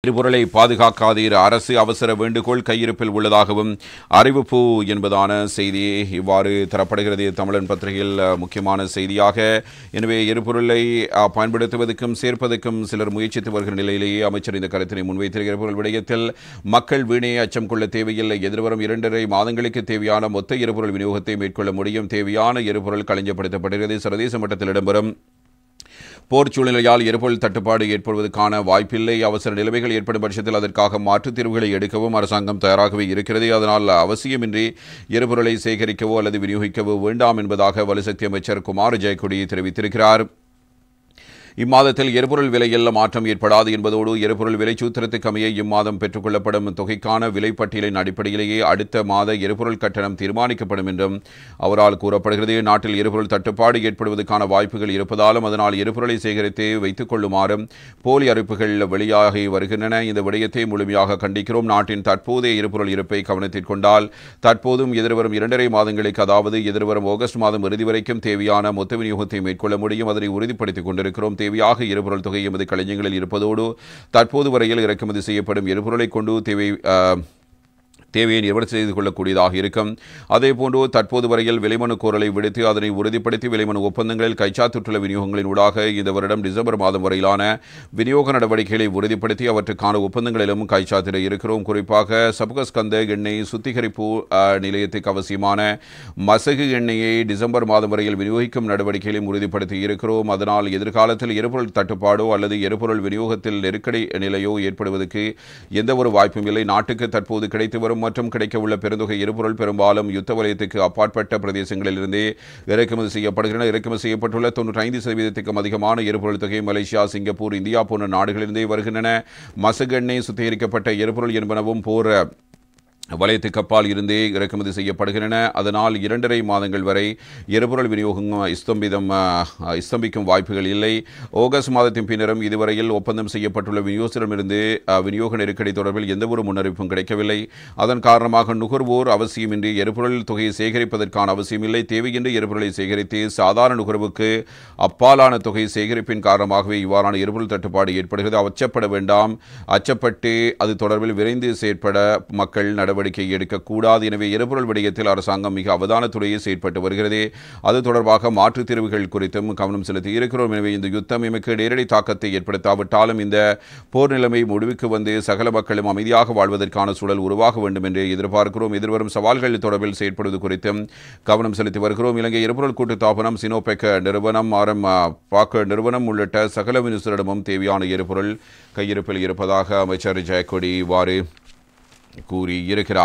எரிபொருளை பாதுகாக்காதீர், அரசு அவசர வேண்டுகோள் கையிருப்பில் உள்ளதாகவும் அறிவிப்பு என்பதான செய்தி இவ்வாறு தரப்படுகிறது தமிழன் பத்திரிகையில் முக்கியமான செய்தியாக. எனவே எரிபொருளை பயன்படுத்துவதற்கும் சேர்ப்பதற்கும் சிலர் முயற்சித்து வருகிற நிலையிலேயே அமைச்சர் இந்த கருத்தினை முன்வைத்திருக்கிற எரிபொருள் விடயத்தில் மக்கள் வீணே அச்சம் கொள்ள தேவையில்லை. எதிர்வரும் 2.5 மாதங்களுக்கு தேவையான மொத்த எரிபொருள் விநியோகத்தை மேற்கொள்ள முடியும். தேவையான எரிபொருள் களஞ்சப்படுத்தப்படுகிறது. சர்வதேச மட்டத்தில் இடம்பெறும் போர் சூழ்நிலையால் எரிபொருள் தட்டுப்பாடு ஏற்படுவதற்கான வாய்ப்பில்லை. அவசர நிலைமைகள் ஏற்படும் பட்சத்தில் அதற்காக மாற்றுத் தீர்வுகளை எடுக்கவும் அரசாங்கம் தயாராகவே இருக்கிறது. அதனால் அவசியமின்றி எரிபொருளை சேகரிக்கவோ அல்லது விநியோகிக்கவோ வேண்டாம் என்பதாக வலுசக்தி அமைச்சர் குமார் ஜெயக்கொடி தெரிவித்திருக்கிறார். இம்மாதத்தில் எரிபொருள் விலையில் மாற்றம் ஏற்படாது என்பதோடு எரிபொருள் விலை சூத்திரத்துக்கு அமைய இம்மாதம் பெற்றுக் கொள்ளப்படும் தொகைக்கான விலைப்பட்டியலின் அடிப்படையிலேயே அடுத்த மாத எரிபொருள் கட்டணம் தீர்மானிக்கப்படும் என்றும் அவரால் கூறப்படுகிறது. நாட்டில் எரிபொருள் தட்டுப்பாடு ஏற்படுவதற்கான வாய்ப்புகள் இருப்பதாலும் அதனால் எரிபொருளை சேகரித்து வைத்துக் கொள்ளுமாறும் போலி அறிவிப்புகள் வெளியாகி வருகின்றன. இந்த விடயத்தை முழுமையாக கண்டிக்கிறோம். நாட்டின் தற்போதைய எரிபொருள் இருப்பை கவனத்தில் கொண்டால் தற்போதும் எதிர்வரும் 2.5 மாதங்களுக்கு, அதாவது எதிர்வரும் ஆகஸ்ட் மாதம் இறுதி வரைக்கும் தேவையான மொத்த விநியோகத்தை மேற்கொள்ள முடியும். அதனை உறுதிப்படுத்திக் கொண்டிருக்கிறோம். தேவையாக எரிபொருள் தொகை எமது களஞ்சியங்களில் இருப்பதோடு தற்போது வரையில் இறக்குமதி செய்யப்படும் எரிபொருளை கொண்டு தேவையை நிவர்த்தி செய்து கொள்ளக்கூடியதாக இருக்கும். அதேபோன்று தற்போது வரையில் விலைமனு கோரலை விடுத்து அதனை உறுதிப்படுத்தி விலைமனு ஒப்பந்தங்களில் கைச்சாத்திட்டுள்ள விநியோகங்களின் ஊடாக இந்த வருடம் டிசம்பர் மாதம் வரையிலான விநியோக நடவடிக்கைகளை உறுதிப்படுத்தி அவற்றுக்கான ஒப்பந்தங்களிலும் கைச்சாத்திட இருக்கிறோம். குறிப்பாக சபுகஸ்கந்த எண்ணெய் சுத்திகரிப்பு நிலையத்துக்கு அவசியமான மசகு எண்ணெயை டிசம்பர் மாதம் வரையில் விநியோகிக்கும் நடவடிக்கைகளையும் உறுதிப்படுத்தி இருக்கிறோம். அதனால் எதிர்காலத்தில் எரிபொருள் தட்டுப்பாடோ அல்லது எரிபொருள் விநியோகத்தில் நெருக்கடி நிலையோ ஏற்படுவதற்கு எந்தவொரு வாய்ப்பும் இல்லை. நாட்டுக்கு தற்போது கிடைத்து வரும் மற்றும் கிடைக்கவுள்ள பெருந்தொகை எரிபொருள் பெரும்பாலும் யுத்த வலயத்துக்கு அப்பாற்பட்ட பிரதேசங்களிலிருந்தே இறக்குமதி செய்யப்படுகின்றன. இறக்குமதி செய்யப்பட்டுள்ள 95% அதிகமான எரிபொருள் தொகை மலேசியா, சிங்கப்பூர், இந்தியா போன்ற நாடுகளிலிருந்தே வருகின்றன. மசகு எண்ணெய் சுத்திகரிக்கப்பட்ட எரிபொருள் என்பனவும் போர் வலயத்துக்கு அப்பால் இருந்தே இறக்குமதி செய்யப்படுகின்றன. அதனால் 2.5 மாதங்கள் வரை எரிபொருள் விநியோகம் ஸ்தம்பிக்கும் வாய்ப்புகள் இல்லை. ஆகஸ்ட் மாதத்தின் பின்னரும் இதுவரையில் ஒப்பந்தம் செய்யப்பட்டுள்ள விநியோகத்திடமிருந்து விநியோக நெருக்கடி தொடர்பில் எந்தவொரு முன்னறிவிப்பும் கிடைக்கவில்லை. அதன் காரணமாக நுகர்வோர் அவசியமின்றி எரிபொருள் தொகையை சேகரிப்பதற்கான அவசியமில்லை. தேவையின்றி எரிபொருளை சேகரித்து சாதாரண நுகர்வுக்கு அப்பாலான தொகை சேகரிப்பின் காரணமாகவே இவ்வாறான எரிபொருள் தட்டுப்பாடு ஏற்படுகிறது. அச்சப்பட வேண்டாம். அச்சப்பட்டு அது தொடர்பில் விரைந்து செயற்பட மக்கள் நடவடிக்கை எடுக்கக்கூடாது. எனவே எரிபொருள் விடயத்தில் அரசாங்கம் மிக அவதானத்துறையை செயற்பட்டு வருகிறது. அது தொடர்பாக மாற்றுத் தீர்வுகள் குறித்தும் கவனம் செலுத்தி இருக்கிறோம். எனவே இந்த யுத்தம் எமக்கு நேரடி தாக்கத்தை ஏற்படுத்தாவிட்டாலும் இந்த போர் நிலைமை முடிவுக்கு வந்து சகல மக்களும் அமைதியாக வாழ்வதற்கான சூழல் உருவாக வேண்டும் என்று எதிர்பார்க்கிறோம். எதிர்வரும் சவால்கள் தொடர்பில் செயற்படுவது குறித்தும் கவனம் செலுத்தி வருகிறோம். இலங்கை எரிபொருள் கூட்டுத்தாபனம், சினோபெக் நிறுவனம், பாக்க நிறுவனம் உள்ளிட்ட சகல மினிஸ்டரிடமும் தேவையான எரிபொருள் கையிருப்பில் இருப்பதாக அமைச்சர் ஜெயக்கொடி இவ்வாறு கூறியிருக்கிறார்.